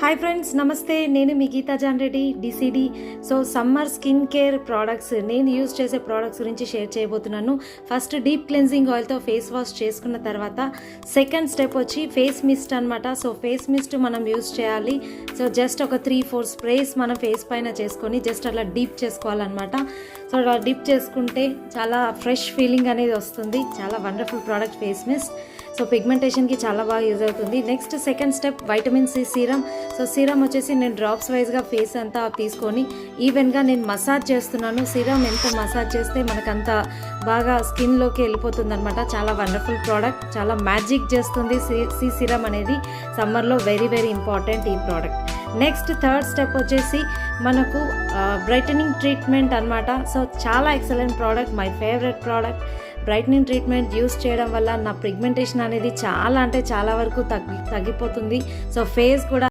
Hi friends, నమస్తే. నేను మీ Geetha John Reddy, DCD. So summer skin care products, నేను యూజ్ చేసే ప్రోడక్ట్స్ గురించి షేర్ చేయబోతున్నాను. ఫస్ట్ డీప్ క్లెన్జింగ్ ఆయిల్తో ఫేస్ వాష్ చేసుకున్న తర్వాత సెకండ్ స్టెప్ వచ్చి ఫేస్ మిస్ట్ అనమాట. సో ఫేస్ మిస్ట్ మనం యూజ్ చేయాలి. సో జస్ట్ ఒక 3-4 స్ప్రేస్ మనం ఫేస్ పైన చేసుకొని జస్ట్ అలా డీప్ చేసుకోవాలన్నమాట. సో అలా డీప్ చేసుకుంటే చాలా ఫ్రెష్ ఫీలింగ్ అనేది వస్తుంది. చాలా wonderful product face mist. So పిగ్మెంటేషన్కి చాలా బాగా యూజ్ అవుతుంది. Next second step vitamin C serum. So serum వచ్చేసి నేను డ్రాప్స్ వైజ్గా ఫేస్ అంతా తీసుకొని ఈవెన్గా నేను మసాజ్ చేస్తున్నాను. సీరం ఎంత మసాజ్ చేస్తే మనకంత బాగా స్కిన్లోకి వెళ్ళిపోతుంది అనమాట. చాలా వండర్ఫుల్ ప్రోడక్ట్, చాలా మ్యాజిక్ చేస్తుంది సి సీరం అనేది. సమ్మర్లో వెరీ వెరీ ఇంపార్టెంట్ ఈ ప్రోడక్ట్. నెక్స్ట్ థర్డ్ స్టెప్ వచ్చేసి మనకు బ్రైటనింగ్ ట్రీట్మెంట్ అనమాట. సో చాలా excellent product, my favourite product. Brightening treatment use చేయడం వల్ల నా పిగ్మెంటేషన్ అనేది చాలా అంటే చాలా వరకు తగ్గిపోతుంది. సో ఫేస్ కూడా